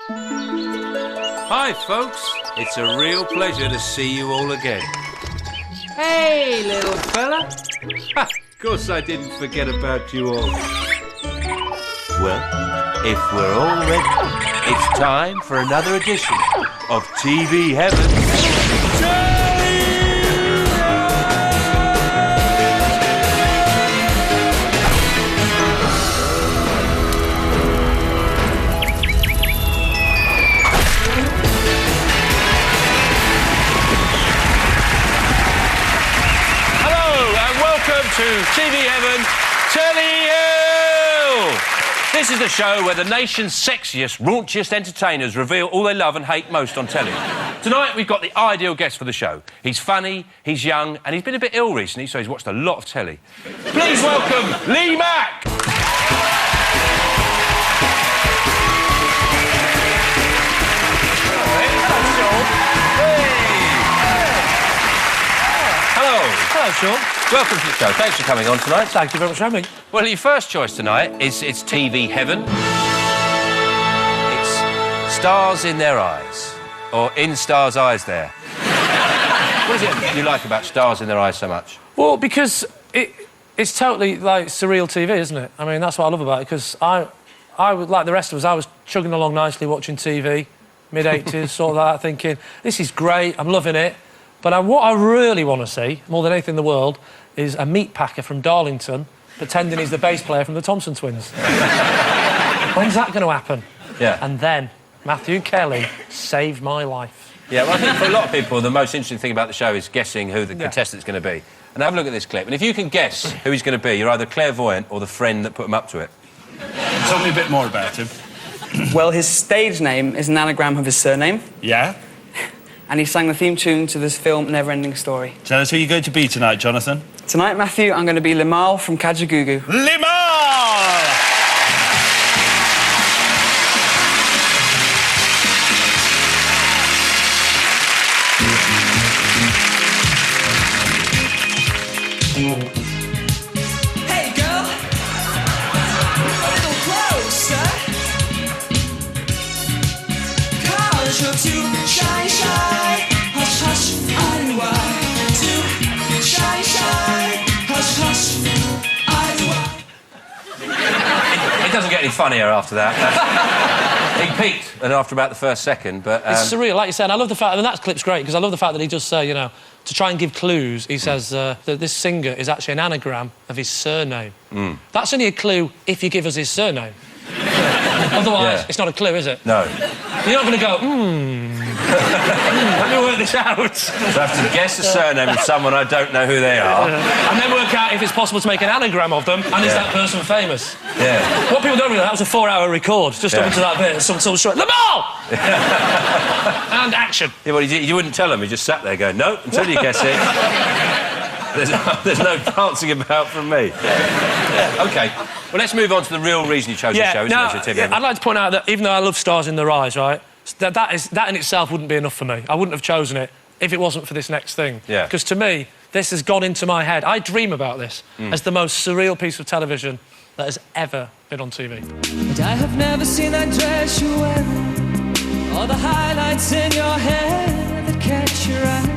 Hi, folks. It's a real pleasure to see you all again. Hey, little fella. Of course I didn't forget about you all. Well, if we're all ready, it's time for another edition of TV Heaven. To TV Heaven, Telly. This is the show where the nation's sexiest, raunchiest entertainers reveal all they love and hate most on telly. Tonight, we've got the ideal guest for the show. He's funny, he's young, and he's been a bit ill recently, so he's watched a lot of telly. Please welcome Mack! Hello, Sean. Welcome to the show. Thanks for coming on tonight. Thank you very much for having me. Well, your first choice tonight is it's TV Heaven. It's Stars in Their Eyes. Or In Stars' Eyes There. What is it you like about Stars in Their Eyes so much? Well, because it's totally, like, surreal TV, isn't it? I mean, that's what I love about it, because I was, like the rest of us, I was chugging along nicely watching TV, mid-80s, sort of that, thinking, this is great, I'm loving it. But what I really want to see, more than anything in the world, is a meat packer from Darlington pretending he's the bass player from the Thompson Twins. When's that going to happen? Yeah. And then Matthew Kelly saved my life. Yeah, well, I think for a lot of people, the most interesting thing about the show is guessing who the contestant's going to be. And have a look at this clip. And if you can guess who he's going to be, you're either clairvoyant or the friend that put him up to it. Tell me a bit more about him. Well, his stage name is an anagram of his surname. Yeah? And he sang the theme tune to this film, Never-Ending Story. Tell us who you're going to be tonight, Jonathan. Tonight, Matthew, I'm going to be Limal from Kajagoogoo. Limal! Hey, girl! A little closer. 'Cause you're too shy, shy. Hush, hush, I do I. Too shy, shy. Hush, hush, I do I. It doesn't get any funnier after that. He peaked and after about the first second, but... It's surreal, like you said. I love the fact... And that clip's great, because I love the fact that he does say, you know, to try and give clues, he says that this singer is actually an anagram of his surname. That's only a clue if you give us his surname. Otherwise, it's not a clue, is it? No. You're not going to go, let me work this out. So I have to guess the surname of someone I don't know who they are. And then work out if it's possible to make an anagram of them, and is that person famous? Yeah. What people don't realise, that was a 4-hour record, just up into that bit, some sort of short, the ball! And action. Yeah, well, you wouldn't tell him, he just sat there going, no, until you guess it. There's no prancing about from me. OK, well, let's move on to the real reason you chose the show, isn't it, I'd like to point out that even though I love Stars in Their Eyes, right, that in itself wouldn't be enough for me. I wouldn't have chosen it if it wasn't for this next thing. Yeah. Because to me, this has gone into my head. I dream about this as the most surreal piece of television that has ever been on TV. But I have never seen that dress you wear, or the highlights in your hair that catch your eye.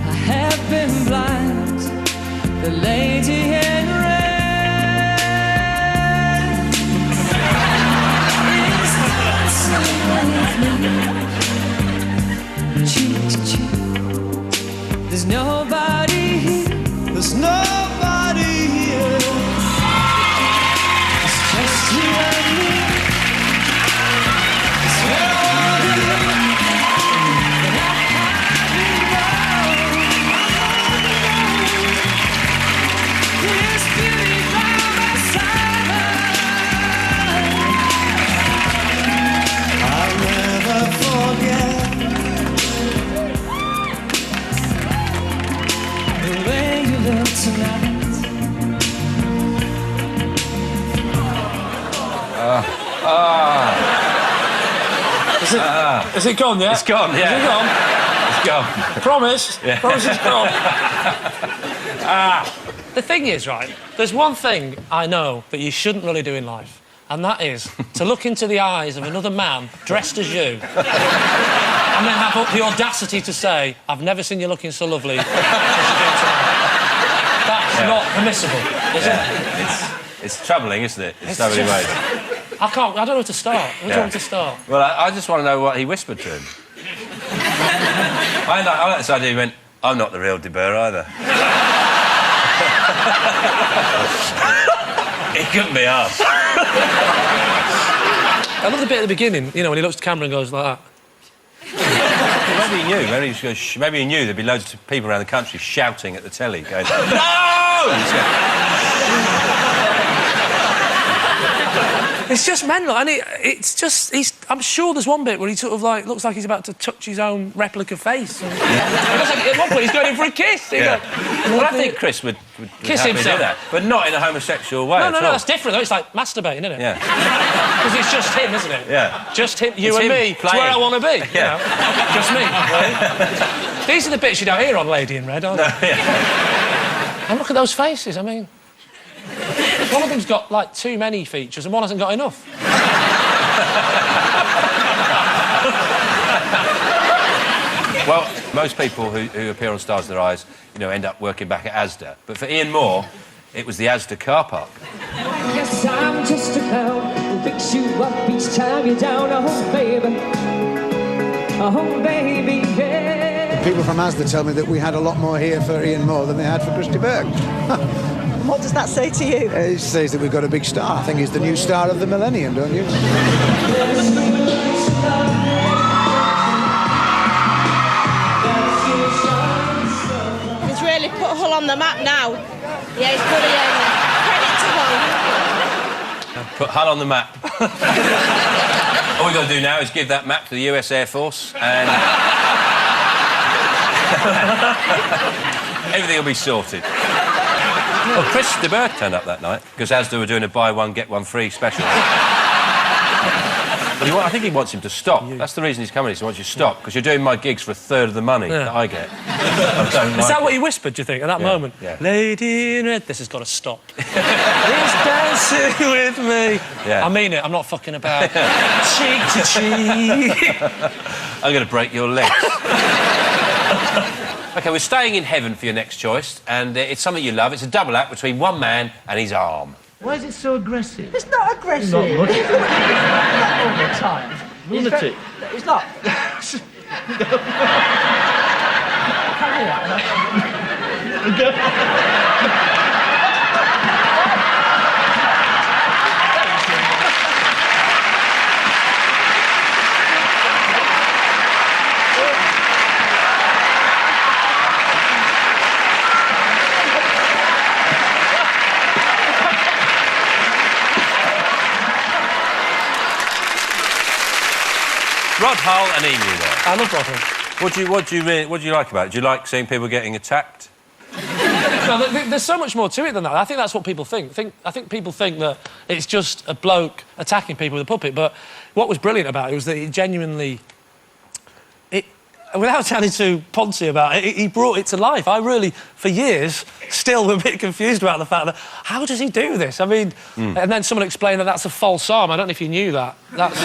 I have been blind, the lady in red is dancing with me, cheek to cheek. There's nobody here, there's nobody here. It's just you and me. It's where I wanna be. And I can't be wrong. This beauty by my side. I'll never forget the way you look tonight. Is it gone, yeah? It's gone, yeah. Is it gone? It's gone. Promise? Yeah. Promise it's gone. The thing is, right, there's one thing I know that you shouldn't really do in life, and that is to look into the eyes of another man dressed as you and then have the audacity to say, I've never seen you looking so lovely as you do tonight. That's not permissible, is it? It's troubling, isn't it? In so many ways. I don't know where to start. Where do you want to start? Well, I just want to know what he whispered to him. I like this idea. He went, I'm not the real De Boer either. It couldn't be us. I love the bit at the beginning, you know, when he looks at the camera and goes like that. Maybe he knew. Maybe he knew there'd be loads of people around the country shouting at the telly, going, no! It's just mental, and it's just... I'm sure there's one bit where he sort of, like, looks like he's about to touch his own replica face. And... at one point, he's going in for a kiss. Yeah. Well, I think Chris would kiss happily himself. do that, but not in a homosexual way. No, at all. that's different, though. It's like masturbating, isn't it? Yeah. Because it's just him, isn't it? Yeah. Just him, you It's and him me. It's playing. where I want to be. Yeah. You know? Just me. Right? These are the bits you don't hear on Lady in Red, aren't they? Yeah. And look at those faces, I mean... One of them's got, like, too many features and one hasn't got enough. Well, most people who appear on Stars in Their Eyes, you know, end up working back at Asda. But for Ian Moore, it was the Asda car park. Yes, I'm just a clown who picks you up each time you're down. Oh, baby. Oh, baby, yeah. People from Asda tell me that we had a lot more here for Ian Moore than they had for Christy Burke. What does that say to you? It says that we've got a big star. I think he's the new star of the millennium, don't you? He's really put Hull on the map now. Yeah, he's brilliant. Credit to Hull. Put Hull on the map. All we've got to do now is give that map to the US Air Force and... everything will be sorted. Well, Chris de Boer turned up that night because Asda were doing a buy one, get one free special. But I think he wants him to stop. That's the reason he's coming. He wants you to stop because you're doing my gigs for a third of the money that I get. I don't Is like that what it. he whispered, do you think, at that moment? Yeah. Lady in Red, this has got to stop. He's dancing with me. Yeah. I mean it, I'm not fucking about. Cheek to cheek. I'm going to break your legs. OK, we're staying in heaven for your next choice, and it's something you love. It's a double act between one man and his arm. Why is it so aggressive? It's not aggressive. Not much. Not all the time. Lunatic. It's not. Rod Hull and Emu there. I love Rod Hull. What do you like about it? Do you like seeing people getting attacked? No, there's so much more to it than that. I think that's what people think. I think people think that it's just a bloke attacking people with a puppet, but what was brilliant about it was that he genuinely... Without sounding too poncy about it, he brought it to life. I really, for years, still a bit confused about the fact that, how does he do this? I mean, and then someone explained that that's a false arm. I don't know if you knew that. That's...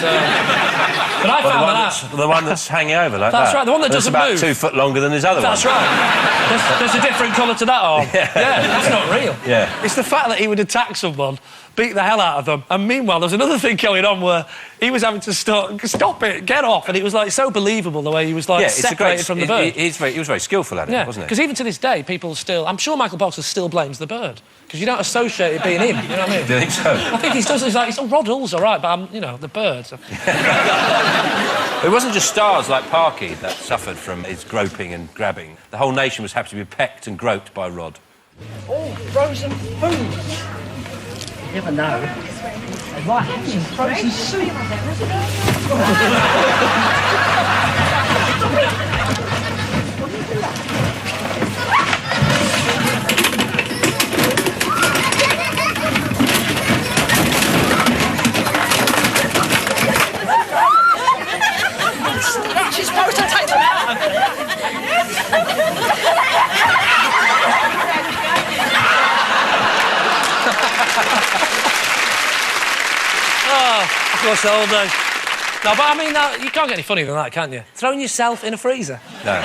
But I found that out. The one that's hanging over like That's that. right, the one that doesn't about move. 2 foot longer than his other That's one. right. There's a different colour to that arm. Yeah. That's not real. Yeah. It's the fact that he would attack someone, beat the hell out of them, and meanwhile there's another thing going on where he was having to stop it, get off, and it was, like, so believable the way he was, like, separated from the bird. He was very skillful at it, wasn't he? Because even to this day, people still... I'm sure Michael Boxer still blames the bird, because you don't associate it being him, you know what I mean? Do you think so? I think he does. He's like, Rod Hull's all right, but, you know, the birds... It wasn't just stars like Parky that suffered from his groping and grabbing. The whole nation was happy to be pecked and groped by Rod. All frozen foods. You never know. They might have some frozen soup. She's supposed to take them out. this all day. No, but I mean, you can't get any funnier than that, can you? Throwing yourself in a freezer. No.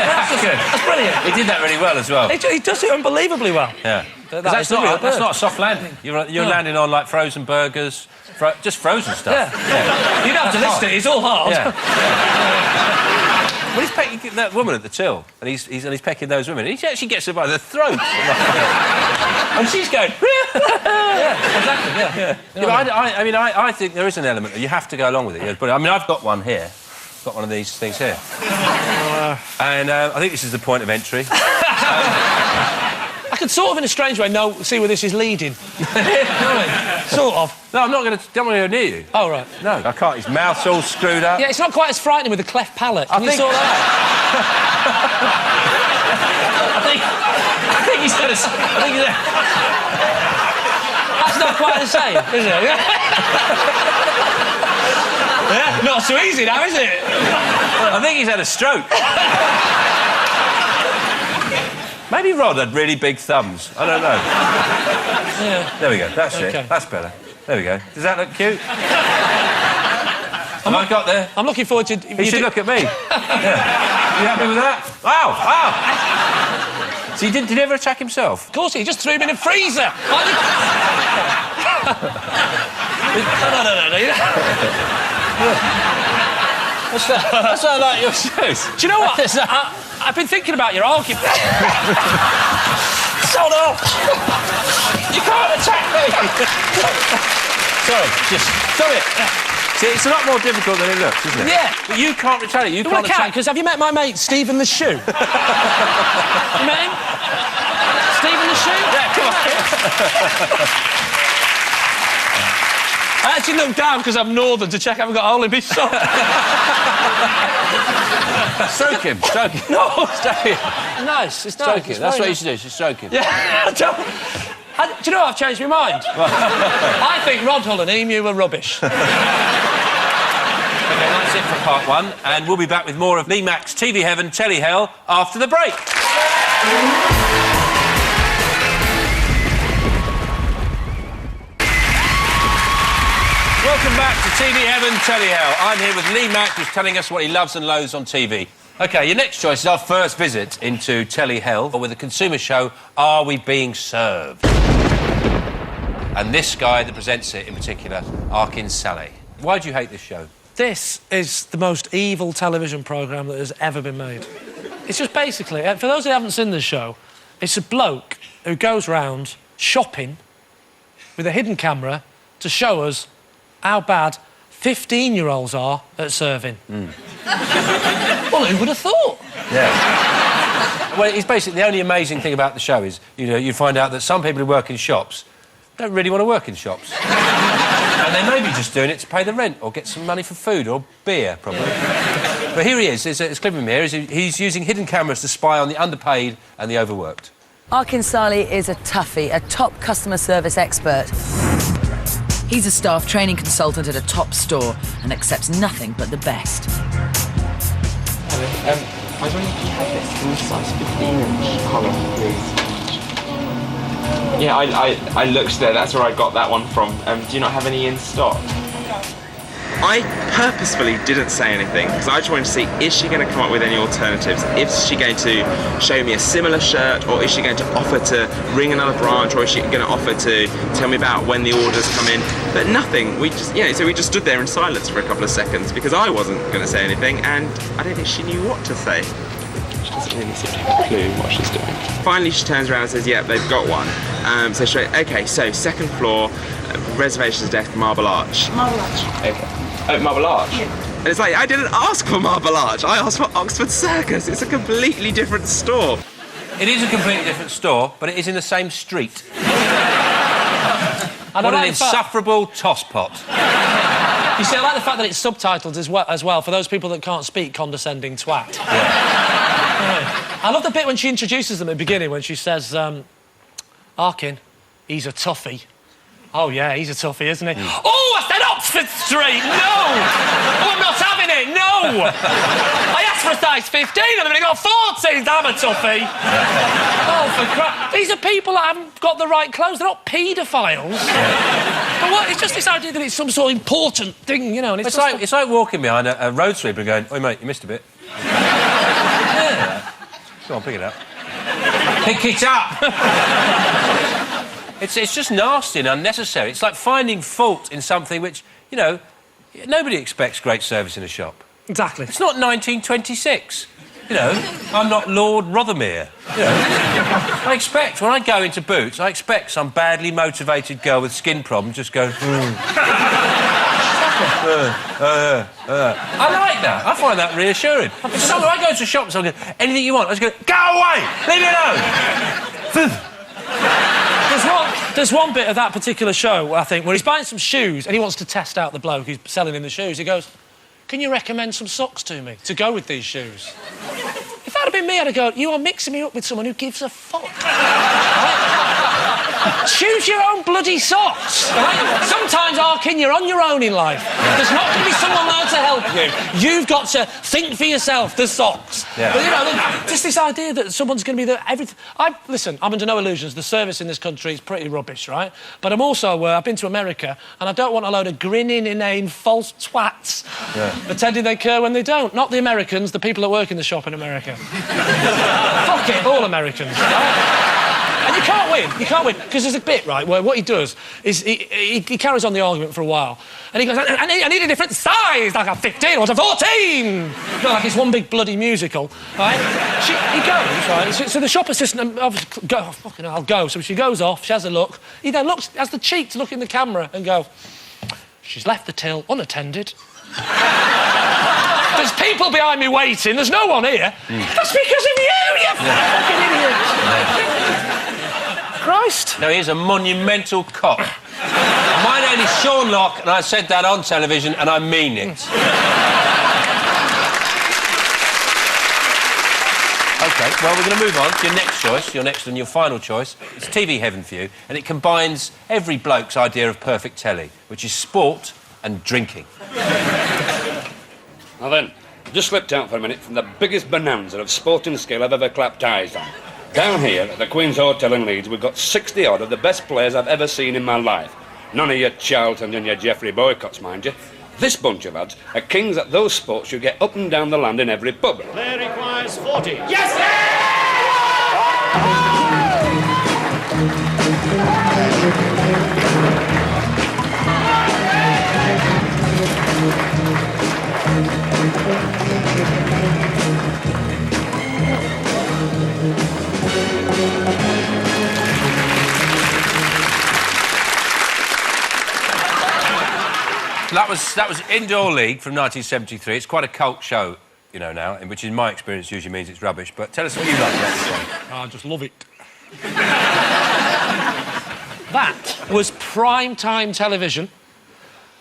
That's brilliant. He did that really well as well. He does it unbelievably well. Yeah. That's not a soft landing. You're landing on, like, frozen burgers, just frozen stuff. Yeah. You'd have to list it. It's all hard. Yeah. Well, he's pecking that woman at the till, and he's pecking those women. He actually gets her by the throat. And she's going... Yeah, exactly, yeah. I think there is an element. You have to go along with it. But I mean, I've got one here. Got one of these things here. And I think this is the point of entry. I could sort of, in a strange way, see where this is leading. Sort of. No, I'm not going to... Don't want to go near you. Oh, right. No, I can't. His mouth's all screwed up. Yeah, it's not quite as frightening with the cleft palate. Can you sort that out? I think he's got a... That's not quite the same, is it? Yeah, not so easy now, is it? I think he's had a stroke. Maybe Rod had really big thumbs. I don't know. Yeah. There we go. That's Okay. it. That's better. There we go. Does that look cute? Have I got there? I'm looking forward to... You should look at me. Yeah. You happy with that? Wow! Wow! So did he ever attack himself? Of course, he just threw him in a freezer. No. That's why I like your shoes. Do you know what? I've been thinking about your argument. Sod off! You can't attack me! Sorry, See, it's a lot more difficult than it looks, isn't it? Yeah. But you can't retaliate. You Well, I can't can, attack... because have you met my mate, Stephen the Shoe? You met him? Stephen the Shoe? Yeah, come on. I actually looked down because I'm northern to check I haven't got a hole in my sock. Stroke him. No. Stroke him. Nice, it's nice. Stroke him. It's That's very what you should do. Just stroke him. Yeah. Do you know what? I've changed my mind. I think Rod Hull and Emu were rubbish. OK, that's it for part one, and we'll be back with more of Lee Mack's TV Heaven, Telly Hell after the break. Welcome back to TV Heaven, Telly Hell. I'm here with Lee Mack, who's telling us what he loves and loathes on TV. OK, your next choice is our first visit into Telly Hell with the consumer show, Are We Being Served? And this guy that presents it in particular, Arkin Saleh. Why do you hate this show? This is the most evil television programme that has ever been made. It's just basically, for those who haven't seen this show, it's a bloke who goes round shopping with a hidden camera to show us how bad 15-year-olds are at serving. Well, who would have thought? Yeah. Well, it's basically the only amazing thing about the show is, you find out that some people who work in shops don't really want to work in shops. And they may be just doing it to pay the rent or get some money for food or beer, probably. But here he is. There's a clip of him here. He's using hidden cameras to spy on the underpaid and the overworked. Arkin Saleh is a toughie, a top customer service expert. He's a staff training consultant at a top store and accepts nothing but the best. Hello. I was wondering if you had this in size 15-inch colour, please. Yeah, I looked there. That's where I got that one from. Do you not have any in stock? I purposefully didn't say anything because I just wanted to see, is she going to come up with any alternatives? Is she going to show me a similar shirt, or is she going to offer to ring another branch, or is she going to offer to tell me about when the orders come in? But nothing. We just, so we just stood there in silence for a couple of seconds because I wasn't going to say anything, and I don't think she knew what to say. She doesn't really seem to have a clue what she's doing. Finally, she turns around and says, "Yep, they've got one." So she went, "Okay, so second floor, reservations desk, Marble Arch." Marble Arch. Okay. Oh, Marble Arch? Yeah. And it's like, I didn't ask for Marble Arch. I asked for Oxford Circus. It's a completely different store. It is a completely different store, but it is in the same street. What an insufferable tosspot. You see, I like the fact that it's subtitled as well for those people that can't speak, condescending twat. Yeah. I love the bit when she introduces them at the beginning, when she says, Arkin, he's a toughie. Oh, yeah, he's a toughie, isn't he? Oh, I said Oxford Street! No! Oh, I'm not having it! No! I asked for a size 15 and then I got 14. Damn a toughie. Oh, for crap. These are people that haven't got the right clothes. They're not paedophiles. But what? It's just this idea that it's some sort of important thing, you know. And it's like walking behind a road sweeper and going, "Oi, mate, you missed a bit." Yeah. Go on, pick it up. Pick it up! It's just nasty and unnecessary. It's like finding fault in something which, you know, nobody expects great service in a shop. Exactly. It's not 1926. You know, I'm not Lord Rothermere. You know, I expect, when I go into Boots, I expect some badly motivated girl with skin problems just going... I like that. I find that reassuring. So when I go to shops, I go, anything you want, I just go, go away! Leave me alone! There's one bit of that particular show, I think, where he's buying some shoes and he wants to test out the bloke who's selling him the shoes. He goes, can you recommend some socks to me to go with these shoes? If that had been me, I'd have gone, you are mixing me up with someone who gives a fuck. Right? Choose your own bloody socks. Right? Sometimes, Arkin, you're on your own in life. There's not going to be someone there to help you. You've got to think for yourself, the socks. Yeah. But, you know, just this idea that someone's going to be there... Listen, I'm under no illusions. The service in this country is pretty rubbish, right? But I'm also... I've been to America, and I don't want a load of grinning, inane, false twats pretending they care when they don't. Not the Americans, the people that work in the shop in America. Fuck it, all Americans, right? And you can't win, because there's a bit, right, where what he does is he carries on the argument for a while, and he goes, I need a different size, like a 15 or a 14! Not like it's one big bloody musical, right? He goes, right, so the shop assistant, obviously, fucking hell, I'll go. So she goes off, she has a look, he then has the cheek to look in the camera and go, she's left the till unattended. There's people behind me waiting, there's no one here. That's because of you fucking idiot! Christ. No, he's a monumental cock. My name is Sean Locke, and I said that on television, and I mean it. OK, well, we're going to move on to your next choice, your next and your final choice. It's TV Heaven for you, and it combines every bloke's idea of perfect telly, which is sport and drinking. Now then, just slipped out for a minute from the biggest bonanza of sporting skill I've ever clapped eyes on. Down here at the Queen's Hotel in Leeds, we've got 60-odd of the best players I've ever seen in my life. None of your Charltons and your Geoffrey Boycotts, mind you. This bunch of lads are kings at those sports you get up and down the land in every pub. Player requires 40. Yes, sir! That was Indoor League from 1973. It's quite a cult show, you know, now, which in my experience usually means it's rubbish. But tell us what you like about the show. I just love it. That was prime-time television,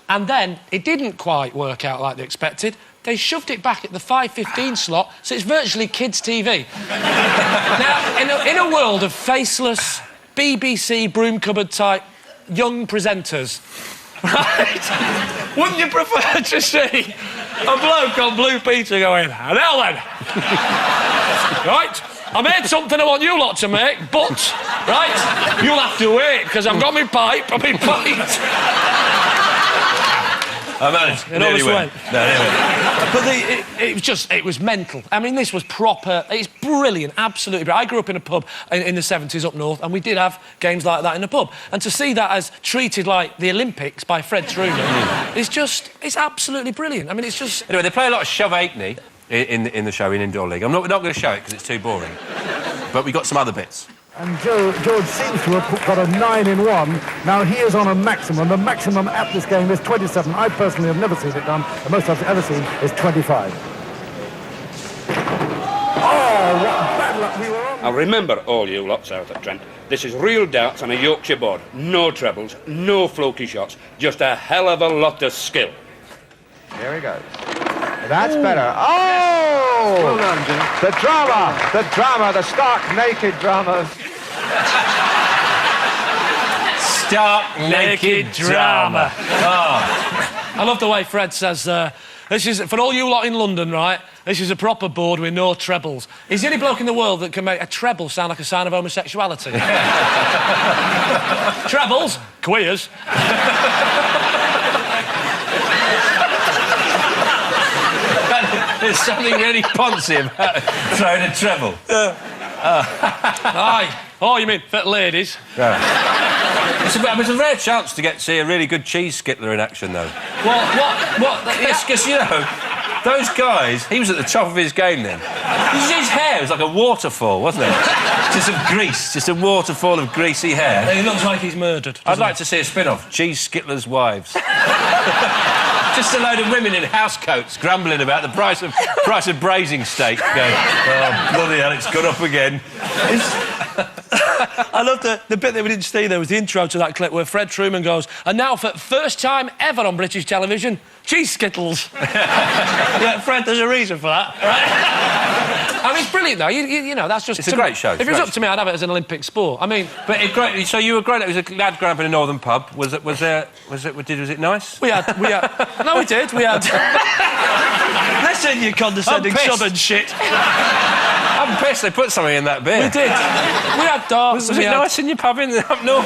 and then it didn't quite work out like they expected. They shoved it back at the 5:15 slot, so it's virtually kids' TV. Now, in a world of faceless, BBC broom cupboard-type young presenters, right? Wouldn't you prefer to see a bloke on Blue Peter going, now then, right, I made something I want you lot to make, but, right, you'll have to wait, because I've got my pipe, I've been piped. I managed. It always went. No, anyway. But it was mental. I mean, this was proper. It's brilliant, absolutely brilliant. I grew up in a pub in the 70s up north, and we did have games like that in the pub. And to see that as treated like the Olympics by Fred Truman, it's absolutely brilliant. I mean, it's just... Anyway, they play a lot of Shove Aitney in the show in Indoor League. We're not going to show it because it's too boring. But we got some other bits. And George seems to have got a 9 in 1. Now he is on a maximum. The maximum at this game is 27. I personally have never seen it done. The most I've ever seen is 25. Oh, what bad luck we were on. Now remember, all you lots out at Trent, this is real darts on a Yorkshire board. No trebles, no floaty shots, just a hell of a lot of skill. Here he goes. That's better. Oh! Well done, Jim. The drama, the stark naked drama. Stark naked drama. Oh. I love the way Fred says, this is, for all you lot in London, right, this is a proper board with no trebles. He's the only bloke in the world that can make a treble sound like a sign of homosexuality. Trebles? Queers. There's something really poncy about throwing a treble. Aye. Oh, you mean for ladies? Yeah. It's a rare chance to get to see a really good cheese skittler in action, though. What? Yes, because, you know, those guys, he was at the top of his game then. His hair was like a waterfall, wasn't it? Just of grease, just a waterfall of greasy hair. He looks like he's murdered. I'd like to see a spin-off, Cheese Skittler's Wives. Just a load of women in housecoats grumbling about the price of braising steak. Going, oh, bloody hell, it's gone up again. I love the bit that we didn't see there was the intro to that clip where Fred Truman goes, and now for first time ever on British television, cheese skittles. Yeah, Fred, there's a reason for that, right? I mean, it's brilliant, though. You know, that's just... It's a great show. If it was up to me, I'd have it as an Olympic sport. I mean... But great. So you were great. It was a lad growing up in a northern pub. Was it nice? We had... No, we did. We had... Listen, you condescending southern shit. I'm pissed they put something in that beer. We did. We had darts. Was it nice in your pub up north?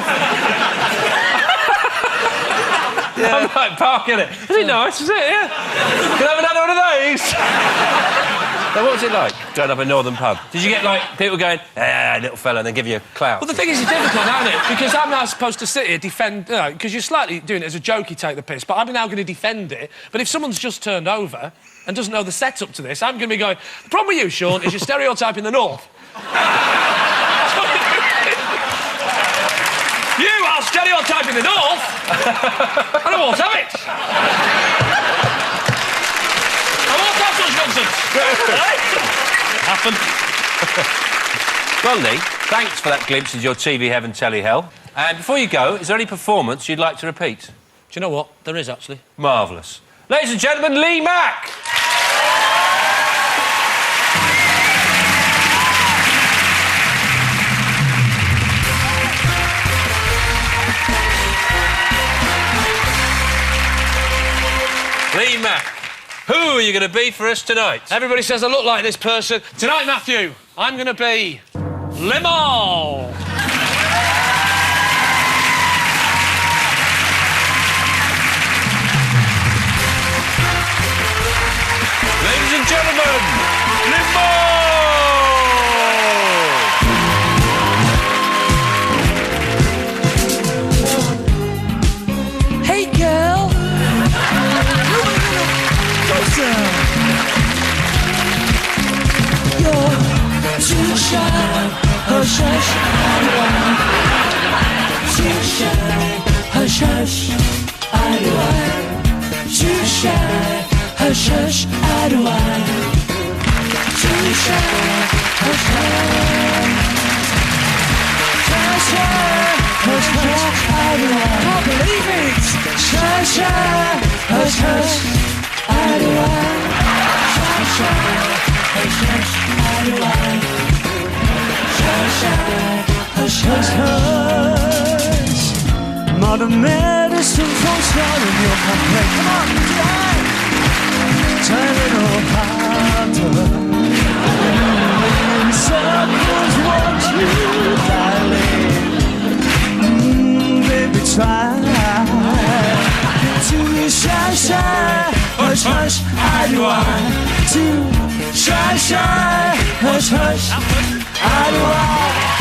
Yeah. I'm like parking it. Was it nice? Was it? Yeah. Can I have another one of those? Now, what was it like going up a northern pub? Did you get like people going, little fella, and they give you a clout? Well, the thing is, it's difficult, isn't it? Because I'm now supposed to sit here defend, because you're slightly doing it as a joke, you take the piss, but I'm now going to defend it. But if someone's just turned over and doesn't know the setup to this, I'm going to be going, the problem with you, Sean, is you're stereotyping the north. You are stereotyping the north, and I won't have it. I won't have such nonsense. Happened. Well, Lee, thanks for that glimpse into your TV heaven, telly hell. And before you go, is there any performance you'd like to repeat? Do you know what? There is, actually. Marvellous. Ladies and gentlemen, Lee Mack! Lee Mack, who are you going to be for us tonight? Everybody says I look like this person. Tonight, Matthew, I'm going to be... Limo! Ladies and gentlemen, Limo! Hey, girl. You're too shy, hush, hush, I don't. Too shy, hush, hush, I don't. Too shy, hush, hush, I don't. Too shy, hush, hush. Hush, hush, hush, I don't. Can't believe it. Shy, shy, hush, hush, I don't. Shy, shy, hush, hush, I don't. Shy, shy, hush, hush, hush. Modern medicine for swallowing your complaint. Come on, try. Turn it all harder. When someone's want you, darling, baby, try to shy, shy, hush, hush, I do I. To shy, shy, hush, hush, I do I.